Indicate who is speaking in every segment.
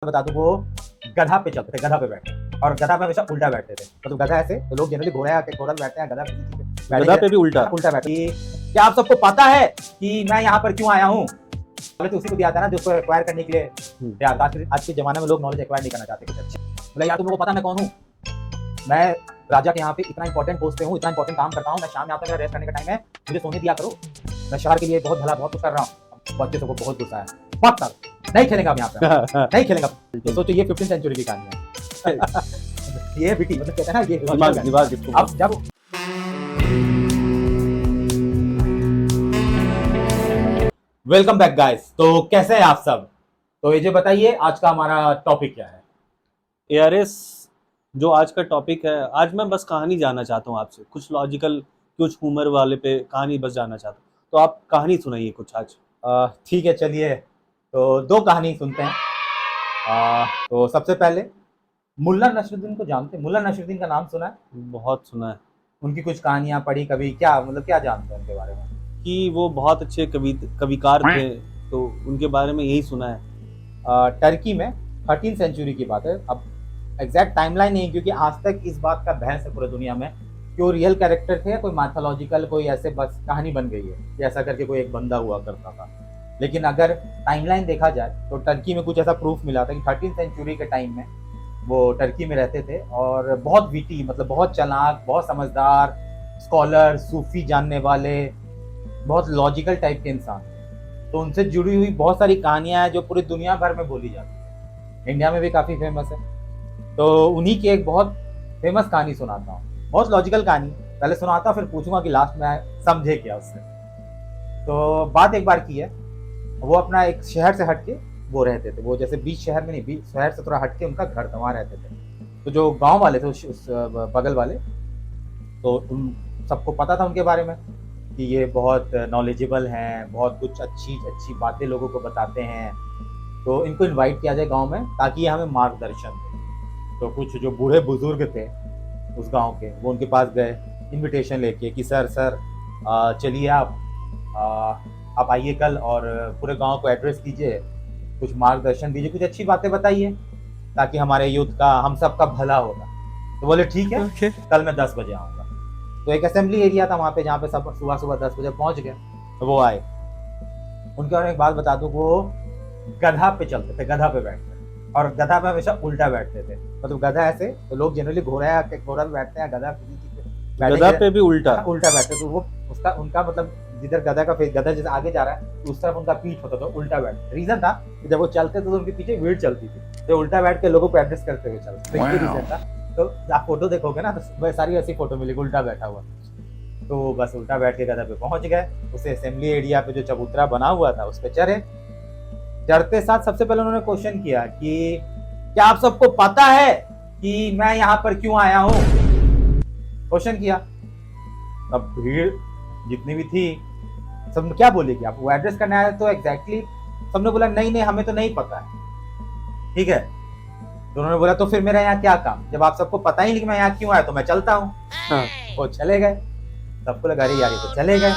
Speaker 1: बता दूं, वो गधा पे चलते थे, गधा पे बैठते और गधा पे हमेशा उल्टा बैठते थे। मतलब गधा ऐसे तो लोग जनरली घोड़े आके घोड़ा पे बैठते हैं, गधा किसी चीज पे
Speaker 2: गधा पे भी उल्टा
Speaker 1: उल्टा बैठते। क्या आप सबको पता है कि मैं यहाँ पर क्यों आया हूँ? तो उसी को दिया था ना जिसको एक्वायर करने के लिए। यार आज के जमाने में लोग नॉलेज एक्वायर नहीं करना चाहते कुछ अच्छे। बोला यार तुम लोगों को पता मैं कौन हूँ? मैं राजा के यहाँ पे इतना इंपॉर्टेंट पोस्ट पे हूँ, इतना इंपॉर्टेंट काम करता हूँ। मैं शाम में आता हूँ, मेरा रेस्ट करने का टाइम है, मुझे सोने दिया करो। मैं शहर के लिए बहुत भला बहुत कुछ कर रहा हूँ। बच्चे सबको बहुत गुस्सा है, मत कर, नहीं खेलेगा यहाँ पे, नहीं खेलेगा। तो सोचो ये 15th सेंचुरी की कहानी है। ये बिटी मतलब कहते हैं ना, ये
Speaker 2: दिमाग
Speaker 1: अब जब वेलकम बैक गाइस। तो कैसे हैं आप सब? तो ये जो बताइए आज का हमारा टॉपिक क्या है?
Speaker 2: ARS जो आज का टॉपिक है, आज मैं बस कहानी जानना चाहता हूँ आपसे, कुछ लॉजिकल कुछ humor वाले पे कहानी बस जानना चाहता हूँ। तो आप कहानी सुनाइए कुछ आज।
Speaker 1: ठीक है, चलिए तो दो कहानी सुनते हैं। तो सबसे पहले मुल्ला नसरुद्दीन को जानते हैं? मुल्ला नसरुद्दीन का नाम सुना है?
Speaker 2: बहुत सुना है
Speaker 1: उनकी कुछ कहानियां पढ़ी कभी? क्या मतलब क्या जानते हैं उनके बारे में?
Speaker 2: कि वो बहुत अच्छे कविकार थे, तो उनके बारे में यही सुना है।
Speaker 1: टर्की में 13th सेंचुरी की बात है। अब एग्जैक्ट टाइमलाइन नहीं, क्योंकि आज तक इस बात का बहस है पूरी दुनिया में कि वो रियल कैरेक्टर थे या कोई माइथोलॉजिकल कोई ऐसे बस कहानी बन गई है कि ऐसा करके कोई एक बंदा हुआ करता था। लेकिन अगर टाइमलाइन देखा जाए तो टर्की में कुछ ऐसा प्रूफ मिला था कि 13th सेंचुरी के टाइम में वो टर्की में रहते थे और बहुत विटी, मतलब बहुत चालाक, बहुत समझदार, स्कॉलर, सूफी जानने वाले, बहुत लॉजिकल टाइप के इंसान। तो उनसे जुड़ी हुई बहुत सारी कहानियां हैं जो पूरी दुनिया भर में बोली जाती है, इंडिया में भी काफ़ी फेमस है। तो उन्हीं की एक बहुत फेमस कहानी सुनाता हूँ, बहुत लॉजिकल कहानी। पहले सुनाता फिर पूछूंगा कि लास्ट में समझे क्या उससे। तो बात एक बार की है, वो अपना एक शहर से हटके वो रहते थे। वो जैसे बीच शहर में नहीं, बीच शहर से थोड़ा हटके उनका घर था, वहाँ रहते थे। तो जो गांव वाले थे उस बगल वाले, तो उन सबको पता था उनके बारे में कि ये बहुत नॉलेजेबल हैं, बहुत कुछ अच्छी अच्छी बातें लोगों को बताते हैं। तो इनको इनवाइट किया जाए गांव में ताकि ये हमें मार्गदर्शन दें। तो कुछ जो बूढ़े बुजुर्ग थे उस गांव के, वो उनके पास गए इनविटेशन लेके कि सर चलिए आप आइए कल और पूरे गांव को एड्रेस कीजिए, कुछ मार्गदर्शन दीजिए, कुछ अच्छी बातें बताइए ताकि हमारे यूथ का, हम सबका भला होगा। तो बोले ठीक है, कल मैं 10 बजे आऊँगा। तो एक असेंबली एरिया था वहाँ पे जहाँ पे सब सुबह 10 बजे पहुँच गए। तो वो आए। उनके बारे में एक बात बता दूँ, वो गधा पे चलते थे, गधा पे बैठते और गधा पे हमेशा उल्टा बैठते थे। मतलब गधा ऐसे तो लोग जनरली घोड़ा पे बैठते हैं, गधा
Speaker 2: गधा पे भी उल्टा
Speaker 1: बैठते। तो वो उसका उनका मतलब जिधर गधा का फेस, गधा जैसे आगे जा रहा है तो उस तरफ उनका पीठ होता था, उल्टा बैठ। रीजन था कि जब वो चलते तो उनके पीछे भीड़ चलती थी, तो उल्टा बैठ के लोगों को एड्रेस करते हुए चलते। तो रीजन था। तो आप फोटो देखोगे ना तो सारी ऐसी फोटो मिलेगी उल्टा बैठा हुआ। तो बस उल्टा बैठ के गधा पे पहुंच गए। उसे असेंबली एरिया पे जो चबूतरा बना हुआ था उस पे चढ़े। चढ़ते साथ सबसे पहले उन्होंने क्वेश्चन किया कि क्या आप सबको पता है कि मैं यहाँ पर क्यों आया हूँ? क्वेश्चन किया। अब भीड़ जितनी भी थी सब क्या बोलेगी, आप वो एड्रेस करने आया तो एग्जैक्टली सबने बोला नहीं हमें तो नहीं पता है। ठीक है, तो उन्होंने बोला तो फिर मेरा यहाँ क्या काम, जब आप सबको पता ही नहीं कि मैं यहाँ क्यों आया तो मैं चलता हूँ। वो चले गए। सबको लगा अरे यार ये तो चले गए।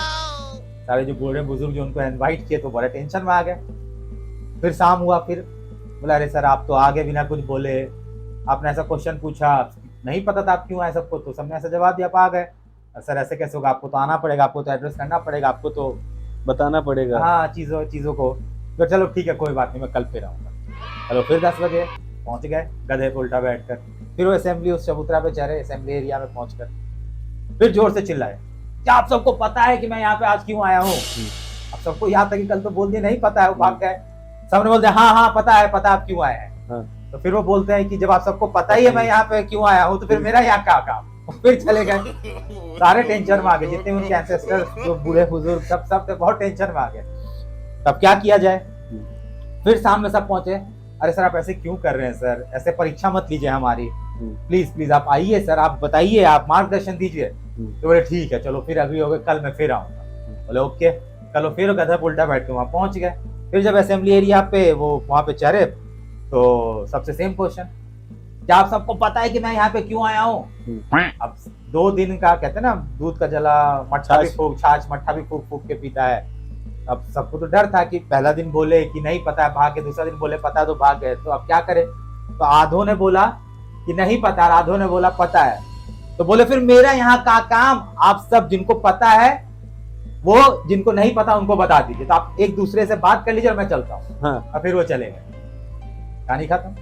Speaker 1: सारे जो बूढ़े बुजुर्ग जो उनको इनवाइट किए तो बड़े टेंशन में आ गए। फिर शाम हुआ, फिर बोला अरे सर आप तो आगे बिना कुछ बोले, आपने ऐसा क्वेश्चन पूछा, नहीं पता था आप क्यों आए सबको, तो सबने ऐसा जवाब दिया, आप आ गए। सर ऐसे कैसे होगा, आपको तो आना पड़ेगा, आपको तो एड्रेस करना पड़ेगा, आपको तो
Speaker 2: बताना पड़ेगा।
Speaker 1: हाँ चीज़ों को। तो चलो ठीक है कोई बात नहीं, मैं कल फिर आऊँगा। चलो फिर 10 बजे पहुँच गए गधे पे उल्टा बैठ कर। फिर वो असेंबली उस चबूतरा पे चढ़े, असेंबली एरिया में पहुँच कर फिर जोर से चिल्लाए, क्या आप सबको पता है कि मैं यहाँ पे आज क्यों आया हूँ? अब सबको यहाँ तक कि कल तो बोल दिए नहीं पता है, वो भाग गए। सबने बोलते हैं हाँ पता है आप क्यों आए हैं। तो फिर वो बोलते हैं कि जब आप सबको पता ही है मैं यहाँ पे क्यों आया हूँ तो फिर मेरा यहाँ क्या काम? फिर चले गए। सारे टेंशन में आ गए, जितने उनके एंसेस्टर जो बूढ़े बुजुर्ग सब बहुत टेंशन में आ गए। तब क्या किया जाए? फिर सामने सब पहुंचे। अरे सर आप ऐसे क्यों कर रहे हैं सर, ऐसे परीक्षा मत लीजिए हमारी, प्लीज आप आइए सर, आप बताइए, आप मार्गदर्शन दीजिए। तो बोले ठीक है चलो फिर अभी हो गए, कल मैं फिर आऊंगा। बोले ओके। कल फिर गधा पे उल्टा बैठ के वहां पहुंच गए। फिर जब असेंबली एरिया पे वो वहां पे चढ़े तो सबसे सेम क्वेश्चन, क्या आप सबको पता है कि मैं यहाँ पे क्यों आया हूँ? अब 2 दिन का कहते हैं ना, दूध का जला मट्ठा भी फूक, छाछ मट्ठा भी फूक फूक के पीता है। अब सबको तो डर था कि पहला दिन बोले कि नहीं पता है भाग गए, दूसरा दिन बोले पता है तो भाग गए, तो अब क्या करें। तो आधों ने बोला कि नहीं पता, आधों ने बोला पता है। तो बोले फिर मेरा यहाँ का काम आप सब जिनको पता है वो जिनको नहीं पता उनको बता दीजिए, तो आप एक दूसरे से बात कर लीजिए और मैं चलता हूँ।
Speaker 2: हाँ।
Speaker 1: और फिर वो चले गए, कहानी खत्म।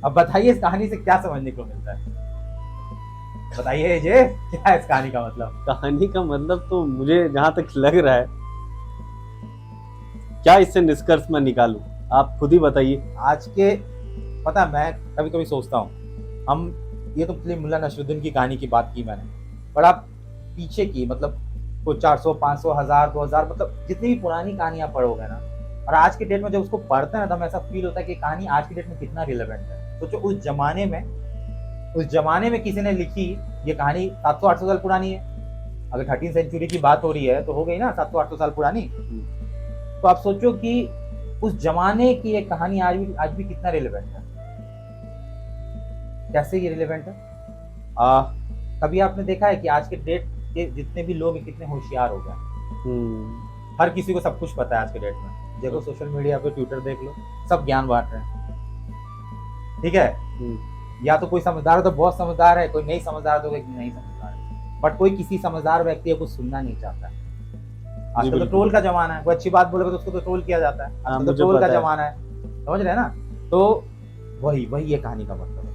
Speaker 1: अब बताइए इस कहानी से क्या समझने को मिलता है, बताइए ये क्या है इस कहानी का मतलब।
Speaker 2: कहानी का मतलब तो मुझे जहां तक लग रहा है, क्या इससे निष्कर्ष मैं निकालूं, आप खुद ही बताइए।
Speaker 1: आज के, पता मैं कभी कभी सोचता हूँ, हम ये तो मुल्ला नसरुद्दीन की कहानी की बात की मैंने, पर आप पीछे की मतलब कोई 400 500 1000 2000 मतलब जितनी भी पुरानी कहानियां पढ़ोगे ना, और आज के डेट में जब उसको पढ़ते हैं ना, तो हमें ऐसा फील होता है कि कहानी आज की डेट में कितना रिलेवेंट है। सोचो उस जमाने में किसी ने लिखी ये कहानी 700 800 साल पुरानी है। अगर 13 सेंचुरी की बात हो रही है तो हो गई ना 700 800 साल पुरानी। तो आप सोचो कि उस जमाने की एक कहानी आज भी कितना रिलेवेंट है, कैसे ये रिलेवेंट है। कभी आपने देखा है कि आज के डेट के जितने भी लोग हैं कितने होशियार हो गए। हर किसी को सब कुछ पता है आज के डेट में, देखो सोशल मीडिया पे ट्विटर देख लो, सब ज्ञान बांट रहे हैं, ठीक है। या तो कोई समझदार हो तो बहुत समझदार है, कोई नहीं समझदार तो कोई नहीं समझदार है, बट कोई किसी समझदार व्यक्ति को सुनना नहीं चाहता है। आजकल तो ट्रोल का जमाना है, कोई अच्छी बात बोलेगा तो उसको तो ट्रोल किया जाता है, आजकल तो ट्रोल का जमाना है, समझ रहे हैं ना। तो वही ये कहानी का मतलब है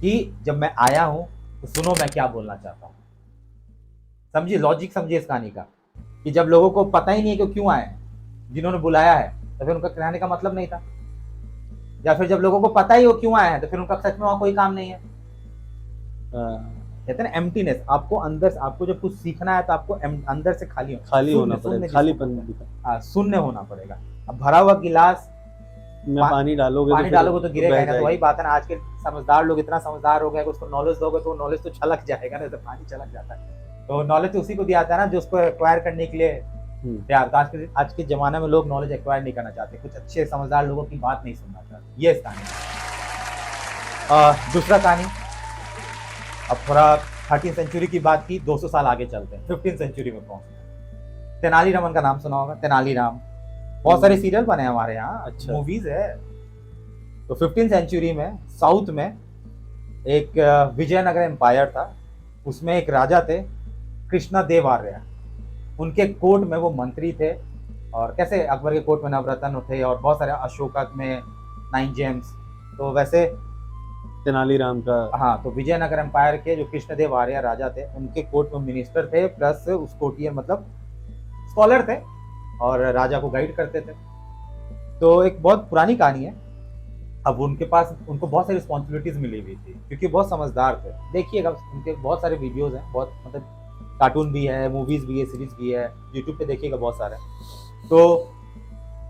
Speaker 1: कि जब मैं आया हूं तो सुनो मैं क्या बोलना चाहता हूँ, समझिए लॉजिक, समझिए इस कहानी का, कि जब लोगों को पता ही नहीं है कि क्यों आए, जिन्होंने बुलाया है तो फिर उनका कहने का मतलब नहीं था, या फिर जब लोगों को पता ही हो क्यों आए हैं तो फिर उनका सच में वहां कोई काम नहीं है। कहते हैं ना एम्प्टीनेस, आपको अंदर से, आपको जब कुछ सीखना है तो आपको अंदर से खाली
Speaker 2: होना पड़ेगा, खालीपन,
Speaker 1: शून्य होना पड़ेगा। अब भरा हुआ गिलास
Speaker 2: में पानी डालोगे
Speaker 1: तो गिरेगा ना। तो वही बात है ना, आज के समझदार लोग इतना समझदार हो गए कि उसको नॉलेज दोगे तो नॉलेज तो छलक जाएगा ना, तो पानी छलक जाता है। तो नॉलेज तो उसी को दिया जाता है ना जो उसको एक्वायर करने के लिए तैयार। तो आज के जमाने में लोग नॉलेज एक्वायर नहीं करना चाहते, कुछ अच्छे समझदार लोगों की बात नहीं सुनना चाहते। ये इस कहानी। दूसरा कहानी, अब थोड़ा 13 सेंचुरी की बात की, 200 साल आगे चलते हैं, 15 सेंचुरी में पहुंचते हैं। तेनाली रामन का नाम सुना होगा, तेनाली राम, बहुत सारे सीरियल बने हमारे यहाँ,
Speaker 2: अच्छा,
Speaker 1: मूवीज है। तो 15 सेंचुरी में साउथ में एक विजयनगर एम्पायर था, उसमें एक राजा थे कृष्णा देव आर्य, उनके कोर्ट में वो मंत्री थे। और कैसे अकबर के कोर्ट में नवरत्न थे और बहुत सारे, अशोका में 9 जेम्स, तो वैसे
Speaker 2: तेनालीराम का,
Speaker 1: हाँ, तो विजयनगर एम्पायर के जो कृष्णदेव आर्य राजा थे उनके कोर्ट में मिनिस्टर थे, प्लस उस कोर्टियर मतलब स्कॉलर थे और राजा को गाइड करते थे। तो एक बहुत पुरानी कहानी है। अब उनके पास, उनको बहुत सारी रिस्पॉन्सिबिलिटीज मिली हुई थी क्योंकि बहुत समझदार थे। देखिएगा उनके बहुत सारे वीडियोज हैं, बहुत मतलब कार्टून भी है, मूवीज भी है, सीरीज भी है, यूट्यूब पे देखिएगा बहुत सारे। तो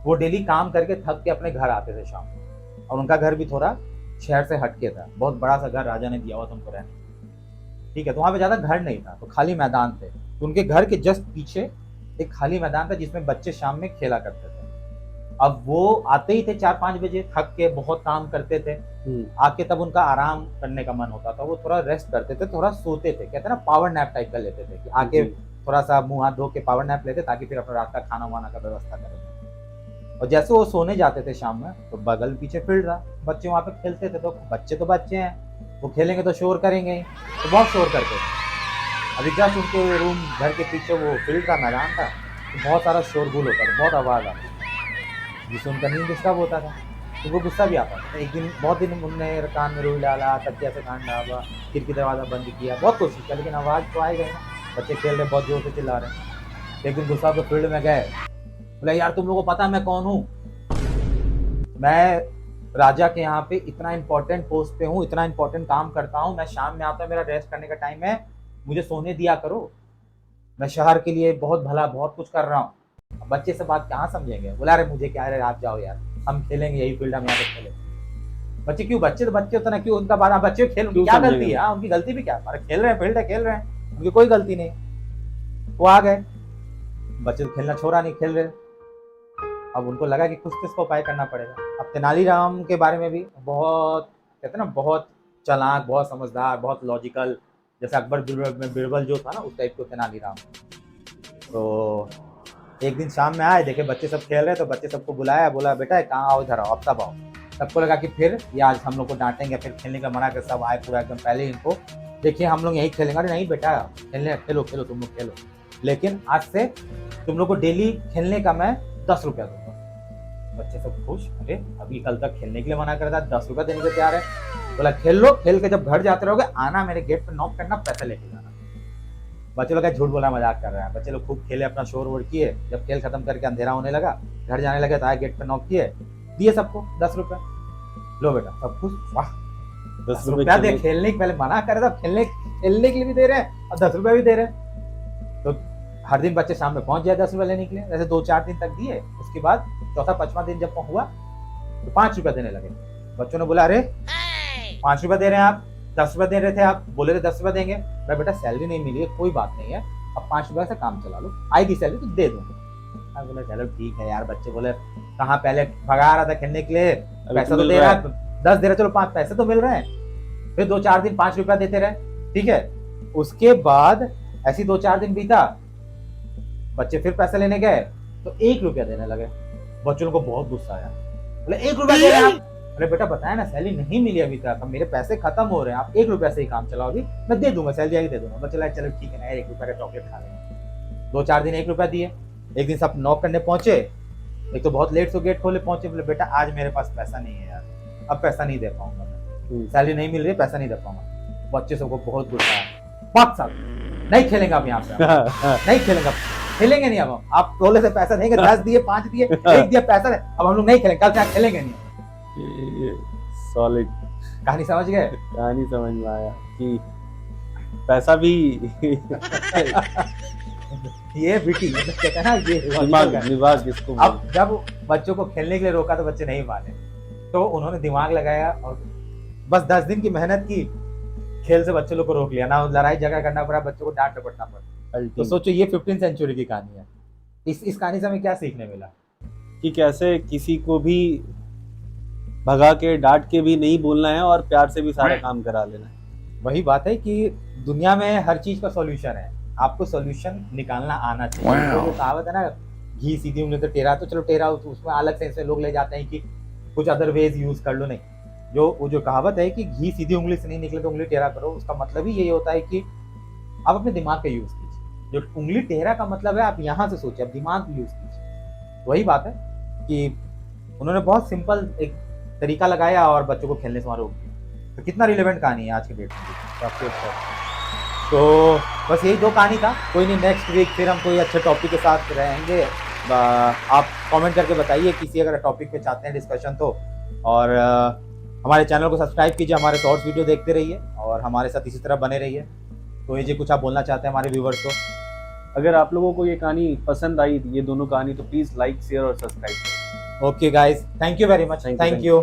Speaker 1: वो डेली काम करके थक के अपने घर आते थे शाम को, और उनका घर भी थोड़ा शहर से हटके था, बहुत बड़ा सा घर राजा ने दिया हुआ था उनको रहने, ठीक है। तो वहां पे ज्यादा घर नहीं था, तो खाली मैदान थे। तो उनके घर के जस्ट पीछे एक खाली मैदान था जिसमें बच्चे शाम में खेला करते थे। अब वो आते ही थे 4-5 बजे, थक के बहुत काम करते थे, आके तब उनका आराम करने का मन होता था, वो थोड़ा रेस्ट करते थे, थोड़ा सोते थे, कहते हैं ना पावर नैप टाइप का लेते थे, कि आके थोड़ा सा मुंह हाथ धो के पावर नैप लेते ताकि फिर अपना रात का खाना वाना का व्यवस्था करें। और जैसे वो सोने जाते थे शाम में, तो बगल पीछे फील्ड रहा, बच्चे वहां पे खेलते थे। तो बच्चे हैं, वो खेलेंगे तो शोर करेंगे ही, तो बहुत शोर करते थे। अभी जस्ट उनके रूम घर के पीछे वो फील्ड का मैदान था, तो बहुत सारा शोरगुल होता था, बहुत आवाज़ आती थी, जिससे उनका नींद डिस्टर्ब होता था। तो वो गुस्सा भी आता था। एक दिन, बहुत दिन उनने कान में रुई डाला, तकिया से कान डाला, खिड़की दरवाज़ा बंद किया, बहुत कोशिश किया, लेकिन आवाज़ तो आई गई ना, बच्चे खेल रहे, बहुत जोर से चिल्ला रहे हैं। एक दिन गुस्सा होकर फील्ड में गए, बोला यार तुम लोगों को पता मैं कौन हूँ? मैं राजा के यहाँ पे इतना इंपॉर्टेंट पोस्ट पे हूँ, इतना इंपॉर्टेंट काम करता हूँ, मैं शाम में आता हूँ, मेरा रेस्ट करने का टाइम है, मुझे सोने दिया करो, मैं शहर के लिए बहुत भला बहुत कुछ कर रहा हूँ। बच्चे से बात कहाँ समझेंगे, बोला अरे मुझे क्या है, आप जाओ यार, हम खेलेंगे यही फील्ड, हम यहाँ पे खेलेंगे। बच्चे क्यों, बच्चे तो बच्चे होता ना, क्यों उनका बात, बच्चे खेल, उनकी क्या गलती है? उनकी गलती भी क्या, अरे खेल रहे हैं, फील्ड है, खेल रहे हैं, उनकी कोई गलती नहीं। वो आ गए, बच्चे तो खेलना छोड़ा नहीं, खेल रहे। अब उनको लगा कि कुछ तो इसका उपाय करना पड़ेगा। अब तेनालीराम के बारे में भी बहुत, कहते हैं ना, बहुत चालाक, बहुत समझदार, बहुत लॉजिकल, जैसे अकबर बीरबल जो था ना, उस टाइप को तेनालीराम। तो एक दिन शाम में आए, देखे बच्चे सब खेल रहे, तो बच्चे सबको बुलाया, बोला बेटा कहाँ आओ, इधर आओ, अब सब आओ। सबको लगा कि फिर ये आज हम लोग को डांटेंगे, फिर खेलने का मना कर, सब आए पूरा एकदम पहले इनको, देखिए हम लोग यही खेलेंगे। अरे नहीं बेटा, खेलने खेलो खेलो, तुम लोग खेलो, लेकिन आज से तुम लोग को डेली खेलने का मैं 10 रुपया दूंगा। बच्चे सब खुश, अरे अभी कल तक खेलने के लिए मना कर रहा था, 10 रुपया देने को तैयार है। बोला खेल लो, खेल के जब घर जाते रहोगे आना, मेरे गेट पे नॉक करना, पैसे लेके जाना। बच्चे लोग झूठ बोला, मजाक कर रहे हैं। बच्चे लोग खूब खेले, अपना शोर वोर किए। जब खेल खत्म करके अंधेरा होने लगा, घर जाने लगे, तो आए गेट पे नॉक किए, दिए सबको 10 रुपया। लो बेटा, सब खुश, वाह 10 रुपया दे, खेलने के पहले मना कर रहा था, खेलने के लिए भी दे रहे हैं और 10 रुपया भी दे रहे हैं। तो हर दिन बच्चे शाम में पहुंच जाए 10 रुपया लेने के लिए। ऐसे 2-4 दिन तक दिए। उसके बाद चौथा 5वां दिन जब हुआ तो 5 रुपया देने लगे। बच्चों ने बोला अरे 5 रुपया दे रहे हैं आप, 10 रुपया दे रहे थे आप, बोले थे 10 रुपया देंगे। मैं बेटा सैलरी नहीं मिली है, कोई बात नहीं है, अब 5 रुपया से काम चला लो, आएगी सैलरी तो दे दूंगा। मैं बोला चलो ठीक है यार। बच्चे बोले कहाँ, पहले भगा रहा था खेलने के लिए, पैसा तो दे रहा है, 10 दे रहा, चलो 5 पैसे तो मिल रहे हैं। फिर 2-4 दिन 5 रुपया देते रहे, ठीक है। उसके बाद ऐसी 2-4 दिन बीता, बच्चे फिर पैसे लेने गए तो 1 रुपया देने लगे। बच्चों को बहुत गुस्सा आया, बोले 1 रुपया दे रहे हैं आप। अरे बेटा बताया ना, सैलरी नहीं मिली अभी तक, अब मेरे पैसे खत्म हो रहे हैं, आप 1 रुपया से ही काम चलाओ, अभी मैं दे दूंगा, सैलरी आई दे दूंगा। बच्चे लगे चलो ठीक है ना, 1 रुपया का चॉकलेट खा लेंगे। 2-4 दिन 1 रुपया दिए। एक दिन सब नॉक करने पहुंचे, एक तो बहुत लेट से गेट खोले पहुंचे, बोले बेटा आज मेरे पास पैसा नहीं है यार, अब पैसा नहीं दे पाऊंगा मैं, सैलरी नहीं मिल रही, पैसा नहीं दे पाऊंगा। बच्चे सबको बहुत गुस्सा आया, 5 साल नहीं खेलेंगे आप यहाँ पे, नहीं खेलेंगे, खेलेंगे नहीं अब आप बोले से पैसा देंगे, 10 दिए, 5 दिए, 1 दिया पैसा, अब हम लोग नहीं खेलेंगे, कल से आप खेलेंगे नहीं।
Speaker 2: सॉलिड
Speaker 1: कहानी समझ गए?
Speaker 2: कहानी समझ में आया कि पैसा भी
Speaker 1: ये बिटी कहते हैं ना, ये
Speaker 2: दिमाग किसको।
Speaker 1: अब जब बच्चों को खेलने के लिए रोका तो बच्चे नहीं माने, तो उन्होंने दिमाग लगाया और बस 10 दिन की मेहनत की, खेल से बच्चे लोग को रोक लिया, ना लड़ाई झगड़ा करना पड़ा, बच्चों को डांट डपटना पड़ा। तो सोचो ये 15th सेंचुरी की कहानी है। इस कहानी से हमें क्या सीखने मिला
Speaker 2: कि कैसे किसी को भी भगा के डांट के भी नहीं बोलना है और प्यार से भी सारा काम करा लेना है।
Speaker 1: वही बात है कि दुनिया में हर चीज का सॉल्यूशन है, आपको सॉल्यूशन निकालना आना चाहिए। तो जो कहावत है ना, घी सीधी उंगली तो टेढ़ा, तो चलो टेढ़ा उसमें अलग सेंस में लोग ले जाते हैं कि कुछ अदर वेज यूज कर लो। नहीं, जो कहावत है कि घी सीधी उंगली से नहीं निकले तो उंगली टेढ़ा करो, उसका मतलब ही यही होता है कि आप अपने दिमाग का यूज कीजिए। जो उंगली टेढ़ा का मतलब है आप यहाँ से सोचिए, आप दिमाग यूज कीजिए। वही बात है कि उन्होंने बहुत सिंपल एक तरीका लगाया और बच्चों को खेलने से रोक दिया। तो कितना रिलेवेंट कहानी है आज के डेट में, काफी अच्छा। तो बस यही 2 कहानी था, कोई नहीं, नेक्स्ट वीक फिर हम कोई अच्छे टॉपिक के साथ रहेंगे। आप कमेंट करके बताइए किसी अगर टॉपिक पे चाहते हैं डिस्कशन तो, और हमारे चैनल को सब्सक्राइब कीजिए, हमारे शॉर्ट्स वीडियो देखते रहिए और हमारे साथ इसी तरह बने रहिए। तो ये जी कुछ आप बोलना चाहते हैं हमारे व्यूवर्स को?
Speaker 2: अगर आप लोगों को ये कहानी पसंद आई, ये दोनों कहानी, तो प्लीज लाइक, शेयर और सब्सक्राइब करें।
Speaker 1: Okay guys, thank you very much. Thank you.